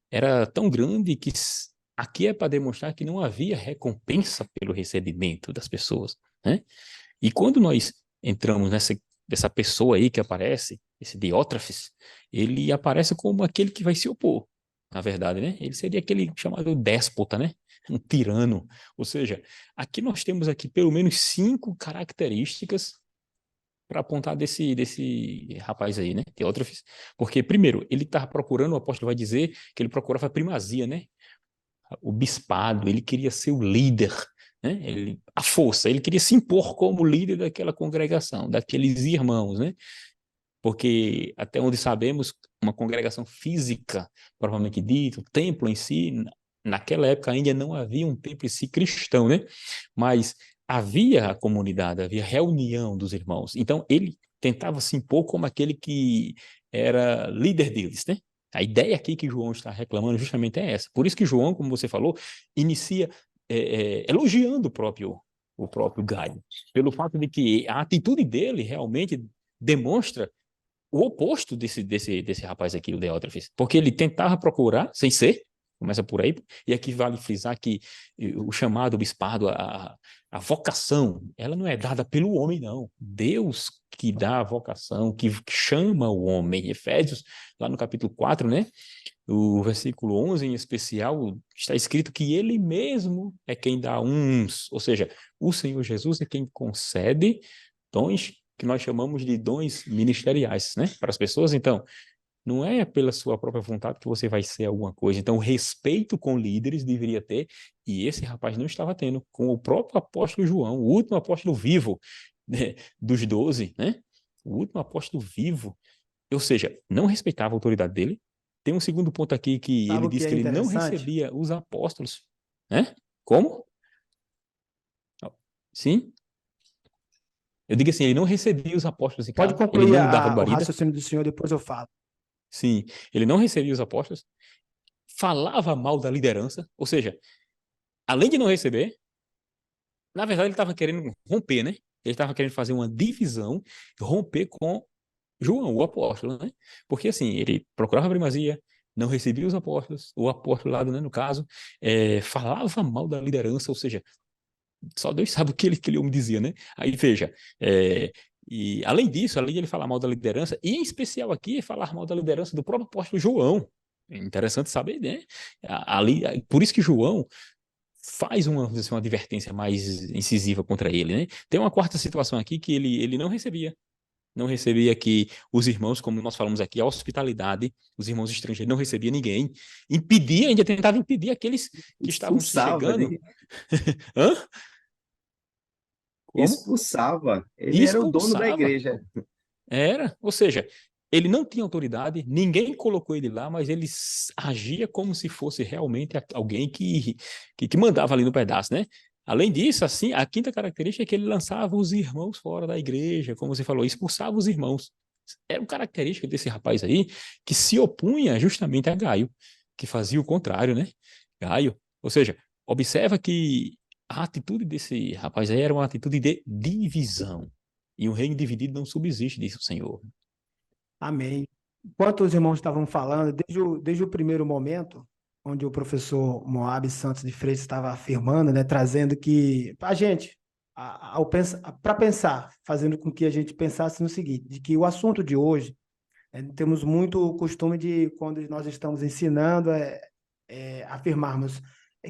Speaker 1: era tão grande que aqui é para demonstrar que não havia recompensa pelo recebimento das pessoas, né? E quando nós entramos dessa pessoa aí que aparece, esse Diótrefes, ele aparece como aquele que vai se opor, na verdade, né? Ele seria aquele chamado déspota, né? Um tirano. Ou seja, aqui nós temos aqui pelo menos 5 características para apontar desse rapaz aí, né? Teótrofes. Porque, primeiro, ele estava procurando, o apóstolo vai dizer que ele procurava a primazia, né? O bispado, ele queria ser o líder, né? A força, ele queria se impor como líder daquela congregação, daqueles irmãos, né? Porque, até onde sabemos, uma congregação física, provavelmente dito, o templo em si, naquela época ainda não havia um templo em si cristão, né? Mas havia a comunidade, havia reunião dos irmãos. Então, ele tentava se impor como aquele que era líder deles, né? A ideia aqui que João está reclamando justamente é essa. Por isso que João, como você falou, inicia elogiando o próprio Gaio, pelo fato de que a atitude dele realmente demonstra o oposto desse rapaz aqui, o Deótrefes, porque ele tentava procurar, sem ser, começa por aí, e aqui vale frisar que o chamado, o bispado, a vocação, ela não é dada pelo homem, não. Deus que dá a vocação, que chama o homem. Efésios, lá no capítulo 4, né? O versículo 11 em especial, está escrito que ele mesmo é quem dá uns, ou seja, o Senhor Jesus é quem concede dons que nós chamamos de dons ministeriais, né, para as pessoas. Então, não é pela sua própria vontade que você vai ser alguma coisa. Então, o respeito com líderes deveria ter, e esse rapaz não estava tendo, com o próprio apóstolo João, o último apóstolo vivo, né, dos 12, né? O último apóstolo vivo. Ou seja, não respeitava a autoridade dele. Tem um segundo ponto aqui que
Speaker 3: Sabe
Speaker 1: ele
Speaker 3: o que
Speaker 1: diz
Speaker 3: é
Speaker 1: que ele não
Speaker 3: interessante?
Speaker 1: recebia os apóstolos, né? Como? Sim? Eu digo assim, ele não recebia os apóstolos em
Speaker 3: Pode
Speaker 1: casa, ele
Speaker 3: concluir
Speaker 1: não dava
Speaker 3: o
Speaker 1: guarida.
Speaker 3: raciocínio do senhor, depois eu falo.
Speaker 1: Sim, ele não recebia os apóstolos, falava mal da liderança, ou seja, além de não receber, na verdade ele estava querendo romper, né? Ele estava querendo fazer uma divisão, romper com João, o apóstolo, né? Porque assim, ele procurava a primazia, não recebia os apóstolos, o apostolado, né, no caso, falava mal da liderança, ou seja, só Deus sabe o que aquele homem dizia, né? Aí veja, e além disso, além de ele falar mal da liderança, e em especial aqui, falar mal da liderança do próprio apóstolo João. É interessante saber, né? Ali, por isso que João faz uma advertência mais incisiva contra ele, né? Tem uma quarta situação aqui que ele não recebia que os irmãos, como nós falamos aqui, a hospitalidade, os irmãos estrangeiros não recebiam ninguém, impedia, ainda tentava impedir aqueles que estavam se
Speaker 2: Expulsava,
Speaker 1: chegando. Hã? Como?
Speaker 2: expulsava.
Speaker 1: E
Speaker 2: Ele era o dono da
Speaker 1: expulsava.
Speaker 2: igreja.
Speaker 1: Era, ou seja, ele não tinha autoridade, ninguém colocou ele lá, mas ele agia como se fosse realmente alguém que mandava ali no pedaço, né? Além disso, assim, a quinta característica é que ele lançava os irmãos fora da igreja, como você falou, expulsava os irmãos. Era uma característica desse rapaz aí que se opunha justamente a Gaio, que fazia o contrário, né? Gaio. Ou seja, observa que a atitude desse rapaz aí era uma atitude de divisão. E um reino dividido não subsiste, disse o Senhor.
Speaker 3: Amém. Enquanto os irmãos estavam falando, desde o primeiro momento, onde o professor Moab Santos de Freitas estava afirmando, né, trazendo que, a gente, para pensar, fazendo com que a gente pensasse no seguinte, de que o assunto de hoje, temos muito o costume de, quando nós estamos ensinando, afirmarmos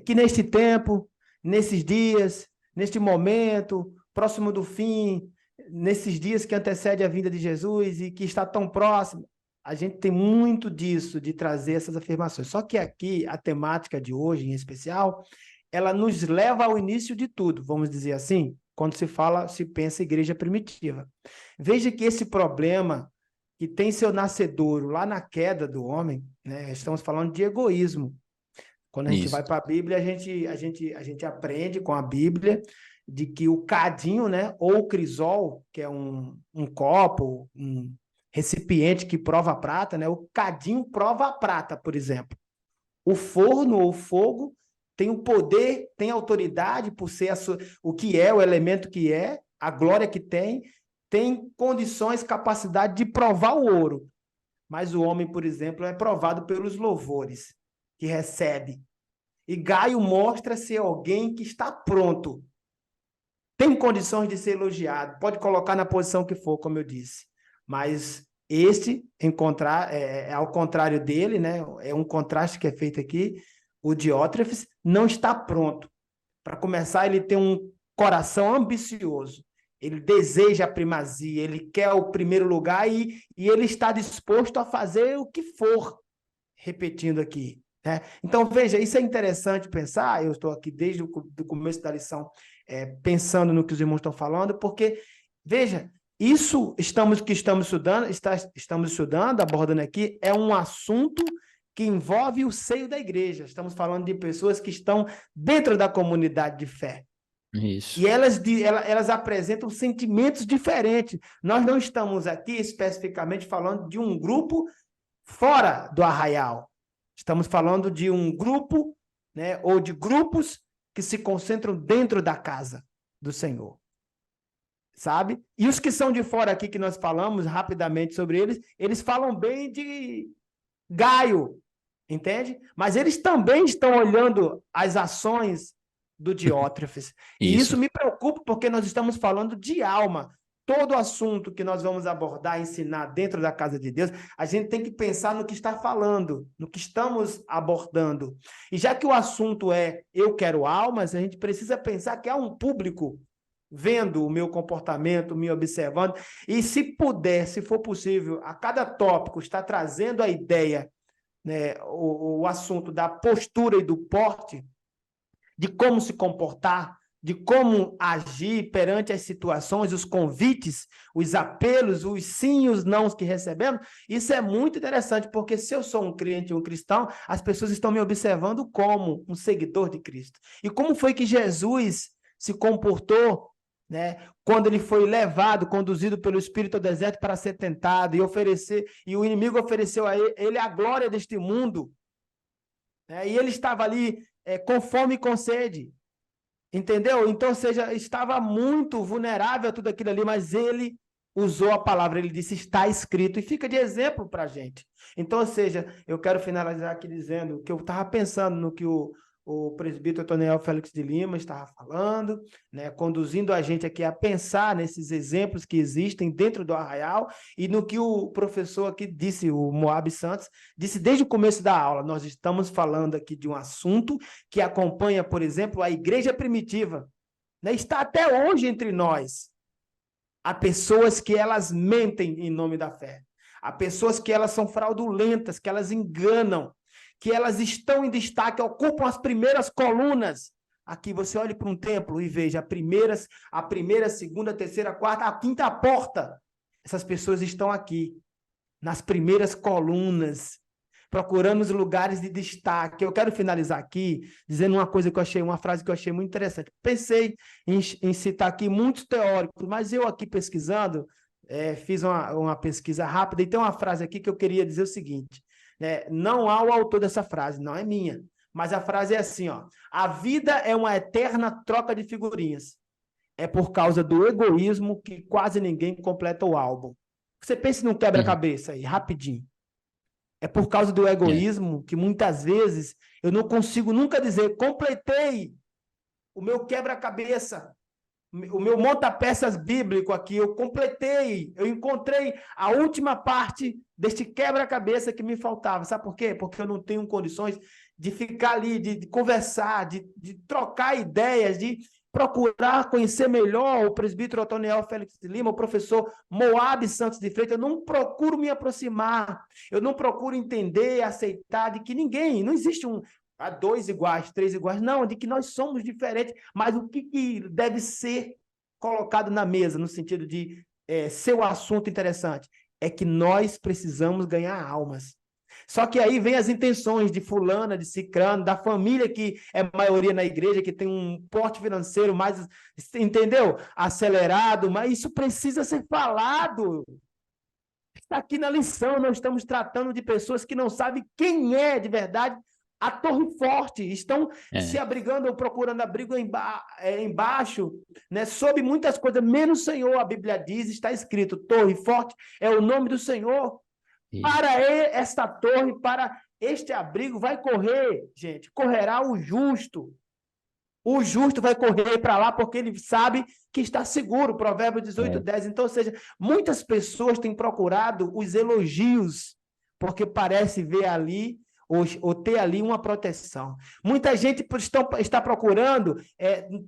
Speaker 3: que neste tempo, nesses dias, neste momento, próximo do fim, nesses dias que antecede a vinda de Jesus e que está tão próximo, a gente tem muito disso, de trazer essas afirmações. Só que aqui, a temática de hoje, em especial, ela nos leva ao início de tudo, vamos dizer assim, quando se pensa igreja primitiva. Veja que esse problema que tem seu nascedouro lá na queda do homem, né? Estamos falando de egoísmo. Quando a gente
Speaker 1: Isso.
Speaker 3: vai para a Bíblia, a gente aprende com a Bíblia de que o cadinho, né, ou o crisol, que é um copo, um recipiente que prova a prata, né, o cadinho prova a prata, por exemplo. O forno ou o fogo tem o poder, tem autoridade por ser o que é, o elemento que é, a glória que tem condições, capacidade de provar o ouro. Mas o homem, por exemplo, é provado pelos louvores que recebe. E Gaio mostra ser alguém que está pronto. Tem condições de ser elogiado. Pode colocar na posição que for, como eu disse. Mas ao contrário dele, né? É um contraste que é feito aqui. O Diótrefes não está pronto. Para começar, ele tem um coração ambicioso. ele deseja a primazia, ele quer o primeiro lugar e ele está disposto a fazer o que for, repetindo aqui, né? Então, veja, isso é interessante pensar, eu estou aqui desde o começo da lição pensando no que os irmãos estão falando, porque, veja, isso estamos estudando, abordando aqui, é um assunto que envolve o seio da igreja. Estamos falando de pessoas que estão dentro da comunidade de fé.
Speaker 1: Isso.
Speaker 3: E elas apresentam sentimentos diferentes. Nós não estamos aqui especificamente falando de um grupo fora do arraial. Estamos falando de um grupo, né, ou de grupos que se concentram dentro da casa do Senhor. Sabe? E os que são de fora aqui, que nós falamos rapidamente sobre eles falam bem de Gaio, entende? Mas eles também estão olhando as ações do Diótrefes. E isso me preocupa, porque nós estamos falando de alma. Todo assunto que nós vamos abordar, ensinar dentro da casa de Deus, a gente tem que pensar no que está falando, no que estamos abordando. E já que o assunto é eu quero almas, a gente precisa pensar que há um público vendo o meu comportamento, me observando, e se puder, se for possível, a cada tópico está trazendo a ideia, né, o assunto da postura e do porte, de como se comportar, de como agir perante as situações, os convites, os apelos, os sim e os nãos que recebemos. Isso é muito interessante, porque se eu sou um crente, um cristão, as pessoas estão me observando como um seguidor de Cristo. E como foi que Jesus se comportou, né, quando ele foi levado, conduzido pelo Espírito ao deserto para ser tentado e o inimigo ofereceu a ele a glória deste mundo, né, e ele estava ali com fome e com sede, entendeu? Então, ou seja, estava muito vulnerável a tudo aquilo ali, mas ele usou a palavra, ele disse, está escrito, e fica de exemplo para a gente. Então, ou seja, eu quero finalizar aqui dizendo que eu estava pensando no que o presbítero Otoniel Félix de Lima estava falando, né, conduzindo a gente aqui a pensar nesses exemplos que existem dentro do arraial, e no que o professor aqui disse, o Moab Santos, disse desde o começo da aula. Nós estamos falando aqui de um assunto que acompanha, por exemplo, a igreja primitiva, né, está até hoje entre nós. Há pessoas que elas mentem em nome da fé, há pessoas que elas são fraudulentas, que elas enganam, que elas estão em destaque, ocupam as primeiras colunas. Aqui você olha para um templo e veja a primeira, segunda, a terceira, a quarta, a quinta porta. Essas pessoas estão aqui, nas primeiras colunas, procurando os lugares de destaque. Eu quero finalizar aqui dizendo uma frase que eu achei muito interessante. Pensei em citar aqui muitos teóricos, mas eu aqui pesquisando, fiz uma pesquisa rápida, e tem uma frase aqui que eu queria dizer o seguinte, né? Não há o autor dessa frase, não é minha, mas a frase é assim, ó: a vida é uma eterna troca de figurinhas. É por causa do egoísmo que quase ninguém completa o álbum. Você pense num quebra-cabeça aí, rapidinho. É por causa do egoísmo que muitas vezes eu não consigo nunca dizer, completei o meu quebra-cabeça, o meu monta-peças bíblico aqui, eu completei, eu encontrei a última parte deste quebra-cabeça que me faltava. Sabe por quê? Porque eu não tenho condições de ficar ali, de conversar, de trocar ideias, de procurar conhecer melhor o presbítero Otoniel Félix de Lima, o professor Moab Santos de Freitas. Eu não procuro me aproximar, eu não procuro entender, aceitar de que não existe há 2 iguais, 3 iguais, não, de que nós somos diferentes, mas o que deve ser colocado na mesa, no sentido de ser um assunto interessante, é que nós precisamos ganhar almas. Só que aí vem as intenções de fulana, de cicrano, da família que é maioria na igreja, que tem um porte financeiro mais, entendeu? Acelerado, mas isso precisa ser falado. Está aqui na lição, nós estamos tratando de pessoas que não sabem quem é de verdade a torre forte, estão se abrigando ou procurando abrigo embaixo, né, sob muitas coisas, menos o Senhor. A Bíblia diz, está escrito, torre forte é o nome do Senhor. Isso. Para esta torre, para este abrigo, vai correr, gente, correrá o justo. O justo vai correr para lá porque ele sabe que está seguro, Provérbios 18:10. Então, ou seja, muitas pessoas têm procurado os elogios, porque parece ver ali ou ter ali uma proteção. Muita gente está procurando,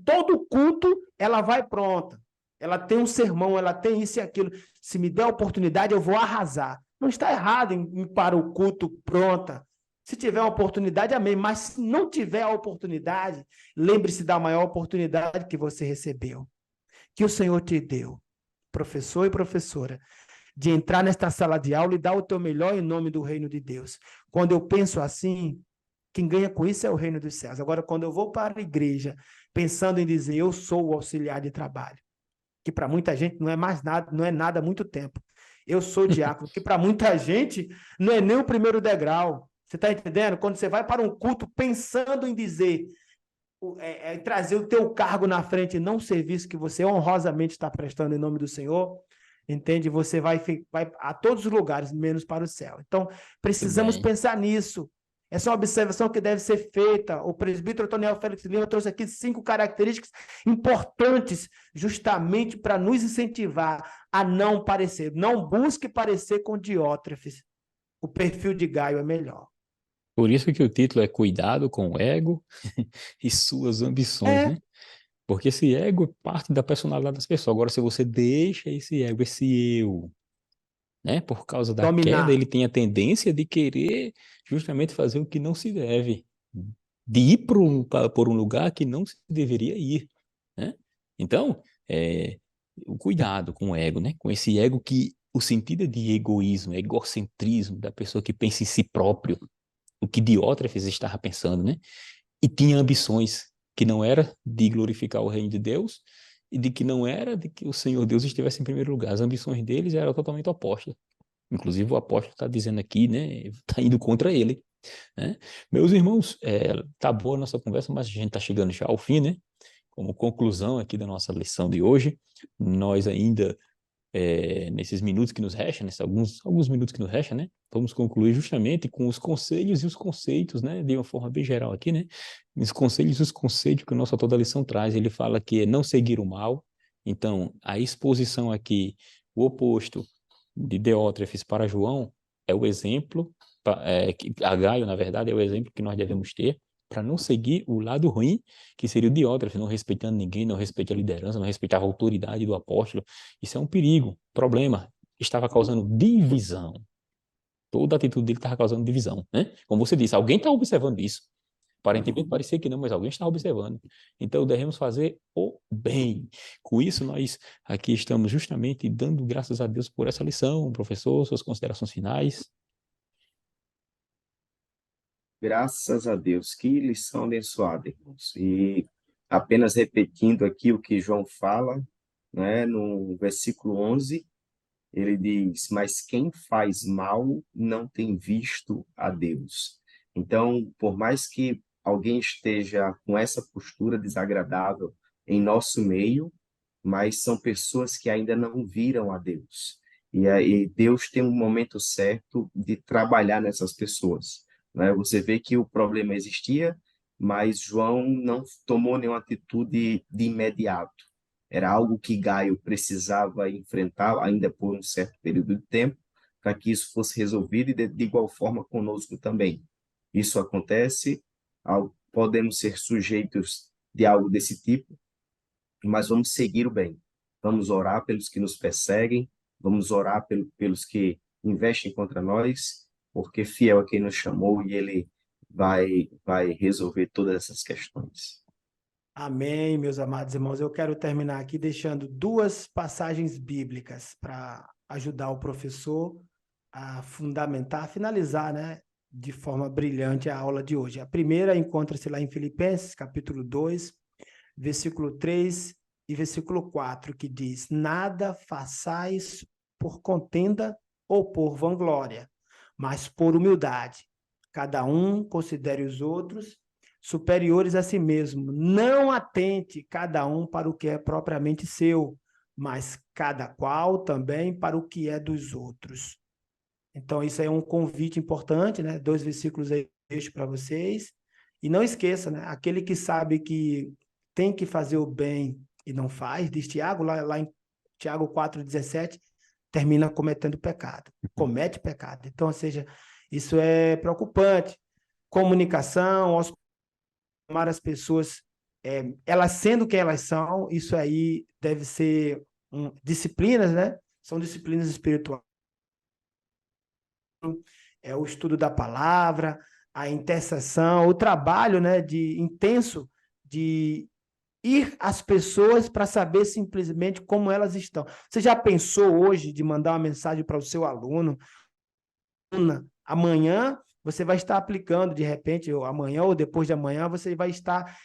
Speaker 3: todo culto ela vai pronta. ela tem um sermão, ela tem isso e aquilo. Se me der a oportunidade, eu vou arrasar. Não está errado em ir para o culto pronta. Se tiver uma oportunidade, amém. Mas se não tiver a oportunidade, lembre-se da maior oportunidade que você recebeu, que o Senhor te deu, professor e professora, de entrar nesta sala de aula e dar o teu melhor em nome do reino de Deus. Quando eu penso assim, quem ganha com isso é o reino dos céus. Agora, quando eu vou para a igreja, pensando em dizer, eu sou o auxiliar de trabalho, que para muita gente não é mais nada, não é nada há muito tempo. Eu sou diácono, que para muita gente não é nem o primeiro degrau. Você está entendendo? Quando você vai para um culto pensando em dizer, trazer o teu cargo na frente e não o serviço que você honrosamente está prestando em nome do Senhor, entende? Você vai a todos os lugares, menos para o céu. Então, precisamos pensar nisso. Essa é uma observação que deve ser feita. O presbítero Otoniel Félix de Lima trouxe aqui 5 características importantes justamente para nos incentivar a não parecer. Não busque parecer com Diótrefes. O perfil de Gaio é melhor.
Speaker 1: Por isso que o título é Cuidado com o Ego e Suas Ambições, né? Porque esse ego é parte da personalidade das pessoas. Agora, se você deixa esse ego, esse eu, né? Por causa da queda, ele tem a tendência de querer justamente fazer o que não se deve, de ir por um lugar que não se deveria ir, né? Então, o cuidado com o ego, né? Com esse ego que o sentido é de egoísmo, egocentrismo, da pessoa que pensa em si próprio, o que Diótrefes estava pensando, né? E tinha ambições que não era de glorificar o reino de Deus e de que não era de que o Senhor Deus estivesse em primeiro lugar. As ambições deles eram totalmente opostas. Inclusive o apóstolo está dizendo aqui, né? Está indo contra ele, né? Meus irmãos, tá boa a nossa conversa, mas a gente está chegando já ao fim, né? Como conclusão aqui da nossa lição de hoje, nós ainda nesses minutos que nos restam, alguns minutos que nos restam, né? Vamos concluir justamente com os conselhos e os conceitos, né? De uma forma bem geral aqui, né? Os conselhos e os conceitos que o nosso autor da lição traz. Ele fala que é não seguir o mal. Então, a exposição aqui, o oposto de Diótrefes para João, é o exemplo, a Gaio, na verdade, é o exemplo que nós devemos ter para não seguir o lado ruim, que seria o Diótrefes, não respeitando ninguém, não respeitando a liderança, não respeitava a autoridade do apóstolo. Isso é um perigo, problema. Estava causando divisão. Toda a atitude dele estava causando divisão, né? Como você disse, alguém está observando isso. Aparentemente parecia que não, mas alguém está observando. Então devemos fazer o bem. Com isso, nós aqui estamos justamente dando graças a Deus por essa lição. Professor, suas considerações finais.
Speaker 2: Graças a Deus, que lição abençoada, irmãos. E apenas repetindo aqui o que João fala, né, no versículo 11, ele diz, mas quem faz mal não tem visto a Deus. Então, por mais que alguém esteja com essa postura desagradável em nosso meio, mas são pessoas que ainda não viram a Deus. E aí Deus tem um momento certo de trabalhar nessas pessoas, né? Você vê que o problema existia, mas João não tomou nenhuma atitude de imediato. Era algo que Gaio precisava enfrentar ainda por um certo período de tempo, para que isso fosse resolvido e de igual forma conosco também. Isso acontece, podemos ser sujeitos de algo desse tipo, mas vamos seguir o bem. Vamos orar pelos que nos perseguem, vamos orar pelos que investem contra nós, porque fiel é quem nos chamou e ele vai resolver todas essas questões.
Speaker 3: Amém, meus amados irmãos. Eu quero terminar aqui deixando 2 passagens bíblicas para ajudar o professor a fundamentar, a finalizar, né, de forma brilhante a aula de hoje. A primeira encontra-se lá em Filipenses, capítulo 2, versículo 3 e versículo 4, que diz: nada façais por contenda ou por vanglória, mas por humildade. Cada um considere os outros superiores a si mesmo. Não atente cada um para o que é propriamente seu, mas cada qual também para o que é dos outros. Então, isso aí é um convite importante, né? 2 versículos aí deixo para vocês. E não esqueça, né? Aquele que sabe que tem que fazer o bem e não faz, diz Tiago, lá em Tiago 4,17, termina cometendo pecado, comete pecado. Então, ou seja, isso é preocupante. Comunicação, amar as pessoas, elas sendo quem elas são, isso aí deve ser disciplinas, né? São disciplinas espirituais. É o estudo da palavra, a intercessão, o trabalho, né, intenso de ir às pessoas para saber simplesmente como elas estão. Você já pensou hoje de mandar uma mensagem para o seu aluno? Amanhã você vai estar aplicando, de repente, ou amanhã ou depois de amanhã, você vai estar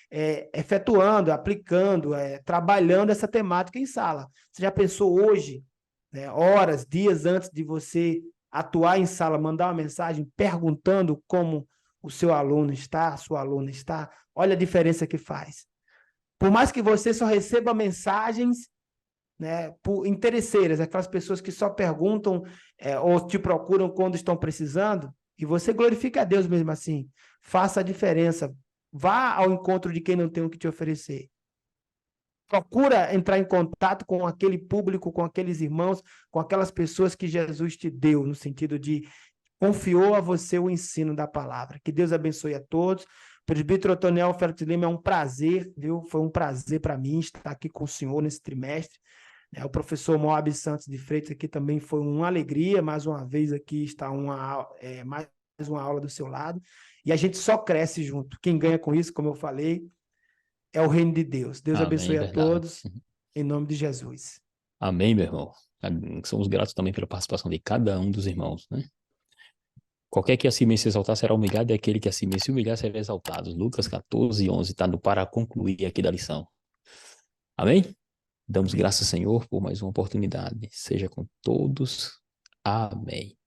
Speaker 3: efetuando, aplicando, trabalhando essa temática em sala. Você já pensou hoje, né, horas, dias antes de você atuar em sala, mandar uma mensagem perguntando como o seu aluno está, a sua aluna está? Olha a diferença que faz. Por mais que você só receba mensagens, né, por interesseiras, aquelas pessoas que só perguntam ou te procuram quando estão precisando, e você glorifica a Deus mesmo assim. Faça a diferença. Vá ao encontro de quem não tem o que te oferecer. Procura entrar em contato com aquele público, com aqueles irmãos, com aquelas pessoas que Jesus te deu, no sentido de confiou a você o ensino da palavra. Que Deus abençoe a todos. Presbítero Otoniel Félix de Lima, é um prazer, viu? Foi um prazer para mim estar aqui com o senhor nesse trimestre. O professor Moab Santos de Freitas aqui também foi uma alegria, mais uma vez aqui está mais uma aula do seu lado, e a gente só cresce junto. Quem ganha com isso, como eu falei, é o reino de Deus. Deus
Speaker 1: Amém,
Speaker 3: abençoe a
Speaker 1: verdade.
Speaker 3: todos, em nome de Jesus.
Speaker 1: Amém, meu irmão. Somos gratos também pela participação de cada um dos irmãos, né? Qualquer que a si mesmo se exaltar será humilhado, e aquele que a si mesmo se humilhar será exaltado. Lucas 14:11 está para concluir aqui da lição. Amém? Damos graças, Senhor, por mais uma oportunidade. Seja com todos. Amém.